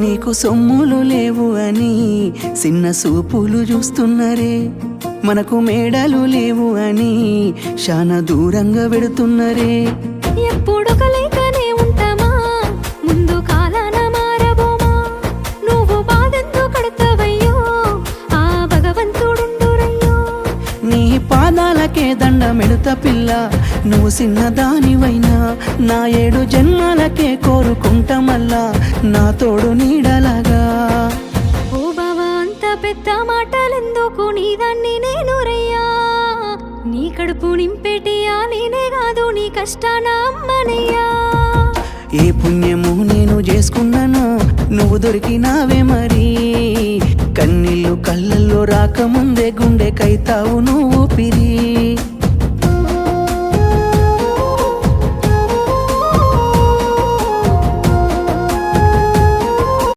నీకు సొమ్ములు లేవు అని చిన్న సూపులు చూస్తున్నరే, మనకు మేడలు లేవు అని శానా దూరంగా వెడుతున్నరే. ఎప్పుడొక లేకనే ఉంటామా, ముందు కాలాన మారబోమా. నువ్వు బాధెందుకు కడతావయ్యో, ఆ భగవంతుడుండురయ్యో. నీ పాదాలకే దండమెడుత పిల్ల, నువ్వు చిన్నదానివైనా నా 7 జన్మాలకే కోరుకుంటా మల్లా నా తోడు నీడలాగా. ఓ బావా అంత పెద్ద మాటలెందుకు, నీదాన్ని నేను రయ్యా. నీ కడుపు నింపేటియా నేనే కాదు, నీ కష్టాన అమ్మనయ్యా. ఏ పుణ్యము నేను చేసుకున్నాను, నువ్వు దొరికినావే మరి. కన్నీళ్ళు కళ్ళల్లో రాకముందే గుండె కైతావు నువ్వు పిరి.